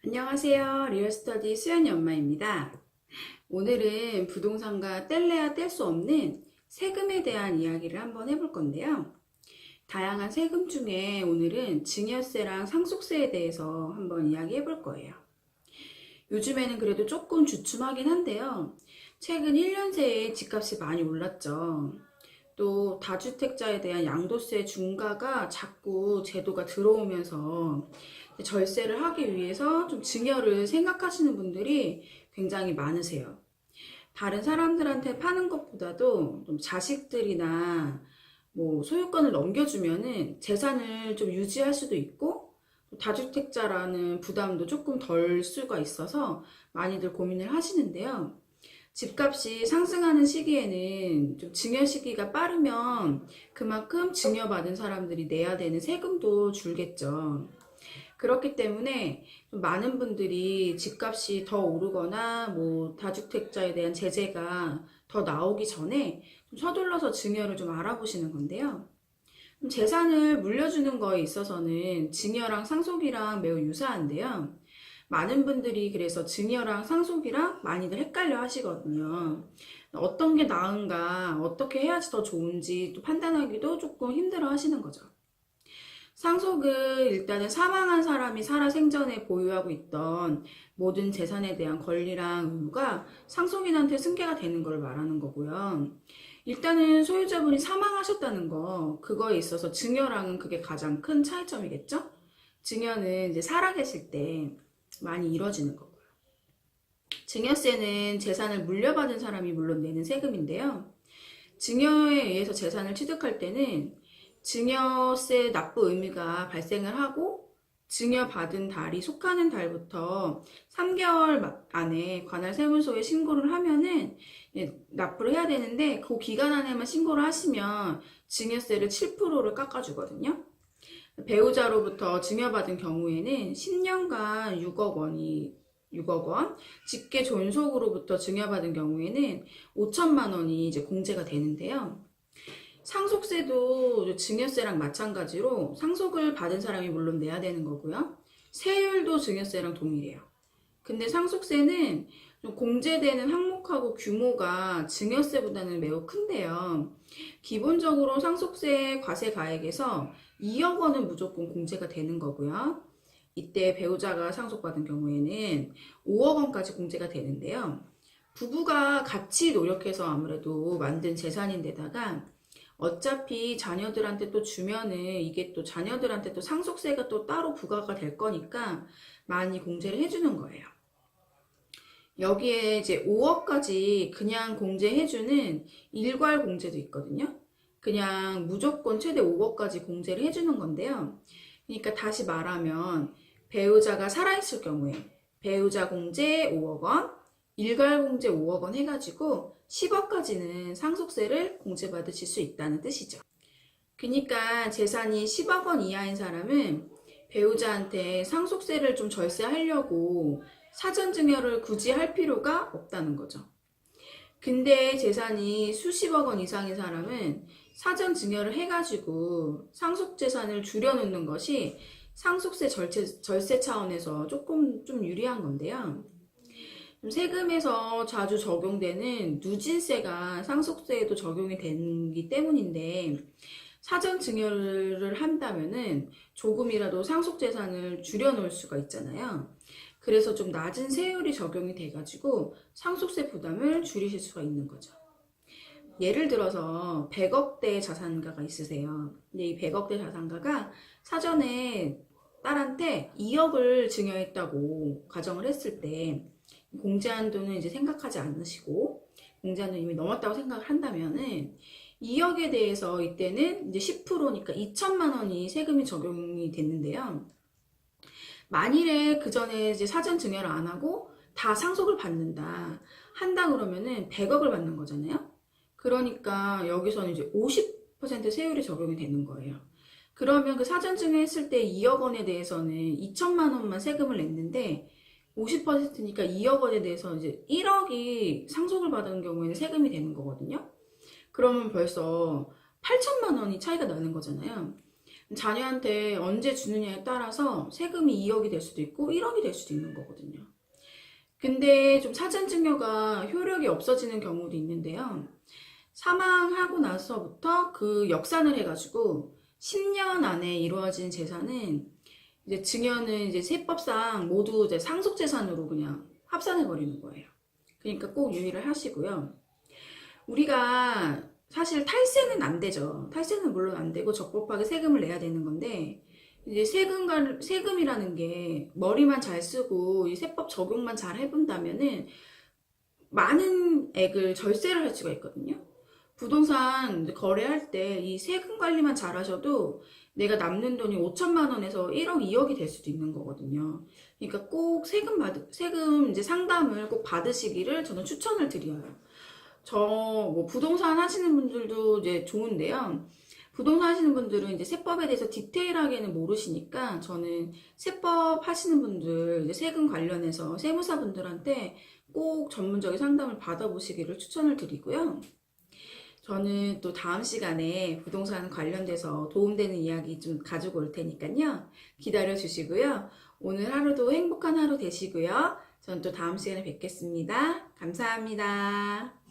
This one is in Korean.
안녕하세요. 리얼스터디 수연이 엄마입니다. 오늘은 부동산과 뗄래야 뗄 수 없는 세금에 대한 이야기를 한번 해볼 건데요. 다양한 세금 중에 오늘은 증여세랑 상속세에 대해서 한번 이야기해 볼 거예요. 요즘에는 그래도 조금 주춤하긴 한데요. 최근 1년 새에 집값이 많이 올랐죠. 또 다주택자에 대한 양도세 중과가 자꾸 제도가 들어오면서 절세를 하기 위해서 좀 증여를 생각하시는 분들이 굉장히 많으세요. 다른 사람들한테 파는 것보다도 좀 자식들이나 소유권을 넘겨주면은 재산을 좀 유지할 수도 있고 다주택자라는 부담도 조금 덜 수가 있어서 많이들 고민을 하시는데요. 집값이 상승하는 시기에는 좀 증여 시기가 빠르면 그만큼 증여받은 사람들이 내야 되는 세금도 줄겠죠. 그렇기 때문에 좀 많은 분들이 집값이 더 오르거나 다주택자에 대한 제재가 더 나오기 전에 좀 서둘러서 증여를 좀 알아보시는 건데요. 재산을 물려주는 거에 있어서는 증여랑 상속이랑 매우 유사한데요. 많은 분들이 그래서 증여랑 상속이랑 많이들 헷갈려 하시거든요. 어떤 게 나은가, 어떻게 해야지 더 좋은지 또 판단하기도 조금 힘들어 하시는 거죠. 상속은 일단은 사망한 사람이 살아 생전에 보유하고 있던 모든 재산에 대한 권리랑 의무가 상속인한테 승계가 되는 걸 말하는 거고요. 일단은 소유자분이 사망하셨다는 거, 그거에 있어서 증여랑은 그게 가장 큰 차이점이겠죠? 증여는 이제 살아계실 때 많이 이루어지는 거고요. 증여세는 재산을 물려받은 사람이 물론 내는 세금인데요. 증여에 의해서 재산을 취득할 때는 증여세 납부 의무가 발생을 하고 증여받은 달이 속하는 달부터 3개월 안에 관할 세무서에 신고를 하면은 납부를 해야 되는데 그 기간 안에만 신고를 하시면 증여세를 7%를 깎아주거든요. 배우자로부터 증여받은 경우에는 10년간 6억 원, 직계 존속으로부터 증여받은 경우에는 5천만 원이 이제 공제가 되는데요. 상속세도 증여세랑 마찬가지로 상속을 받은 사람이 물론 내야 되는 거고요. 세율도 증여세랑 동일해요. 근데 상속세는 좀 공제되는 항목하고 규모가 증여세보다는 매우 큰데요. 기본적으로 상속세 과세가액에서 2억 원은 무조건 공제가 되는 거고요. 이때 배우자가 상속받은 경우에는 5억 원까지 공제가 되는데요. 부부가 같이 노력해서 아무래도 만든 재산인데다가 어차피 자녀들한테 또 주면은 이게 또 자녀들한테 또 상속세가 또 따로 부과가 될 거니까 많이 공제를 해주는 거예요. 여기에 이제 5억까지 그냥 공제해주는 일괄 공제도 있거든요. 그냥 무조건 최대 5억까지 공제를 해주는 건데요. 그러니까 다시 말하면 배우자가 살아있을 경우에 배우자 공제 5억 원, 일괄 공제 5억 원 해가지고 10억까지는 상속세를 공제받으실 수 있다는 뜻이죠. 그러니까 재산이 10억 원 이하인 사람은 배우자한테 상속세를 좀 절세하려고 사전 증여를 굳이 할 필요가 없다는 거죠. 근데 재산이 수십억 원 이상인 사람은 사전 증여를 해가지고 상속 재산을 줄여놓는 것이 상속세 절세 차원에서 조금 좀 유리한 건데요. 세금에서 자주 적용되는 누진세가 상속세에도 적용이 되기 때문인데 사전 증여를 한다면은 조금이라도 상속 재산을 줄여놓을 수가 있잖아요. 그래서 좀 낮은 세율이 적용이 돼가지고 상속세 부담을 줄이실 수가 있는 거죠. 예를 들어서 100억대 자산가가 있으세요. 근데 이 100억대 자산가가 사전에 딸한테 2억을 증여했다고 가정을 했을 때 공제한도는 이제 생각하지 않으시고 공제한도 이미 넘었다고 생각을 한다면은 2억에 대해서 이때는 이제 10%니까 2천만 원이 세금이 적용이 됐는데요. 만일에 그 전에 이제 사전 증여를 안 하고 다 상속을 받는다 한다 그러면은 100억을 받는 거잖아요. 그러니까 여기서는 이제 50% 세율이 적용이 되는 거예요. 그러면 그 사전 증여했을 때 2억 원에 대해서는 2천만 원만 세금을 냈는데 50%니까 2억 원에 대해서 이제 1억이 상속을 받은 경우에는 세금이 되는 거거든요. 그러면 벌써 8천만 원이 차이가 나는 거잖아요. 자녀한테 언제 주느냐에 따라서 세금이 2억이 될 수도 있고 1억이 될 수도 있는 거거든요. 근데 좀 사전증여가 효력이 없어지는 경우도 있는데요. 사망하고 나서부터 그 역산을 해가지고 10년 안에 이루어진 재산은 이제 증여는 이제 세법상 모두 이제 상속재산으로 그냥 합산해버리는 거예요. 그러니까 꼭 유의를 하시고요. 우리가 사실 탈세는 안 되죠. 탈세는 물론 안 되고 적법하게 세금을 내야 되는 건데, 이제 세금이라는 게 머리만 잘 쓰고 이 세법 적용만 잘 해본다면은 많은 액을 절세를 할 수가 있거든요. 부동산 거래할 때 이 세금 관리만 잘 하셔도 내가 남는 돈이 5천만 원에서 1억, 2억이 될 수도 있는 거거든요. 그러니까 꼭 세금 이제 상담을 꼭 받으시기를 저는 추천을 드려요. 저 뭐 부동산 하시는 분들도 이제 좋은데요. 부동산 하시는 분들은 이제 세법에 대해서 디테일하게는 모르시니까 저는 세법 하시는 분들, 이제 세금 관련해서 세무사분들한테 꼭 전문적인 상담을 받아보시기를 추천을 드리고요. 저는 또 다음 시간에 부동산 관련돼서 도움되는 이야기 좀 가지고 올 테니까요. 기다려 주시고요. 오늘 하루도 행복한 하루 되시고요. 전 또 다음 시간에 뵙겠습니다. 감사합니다.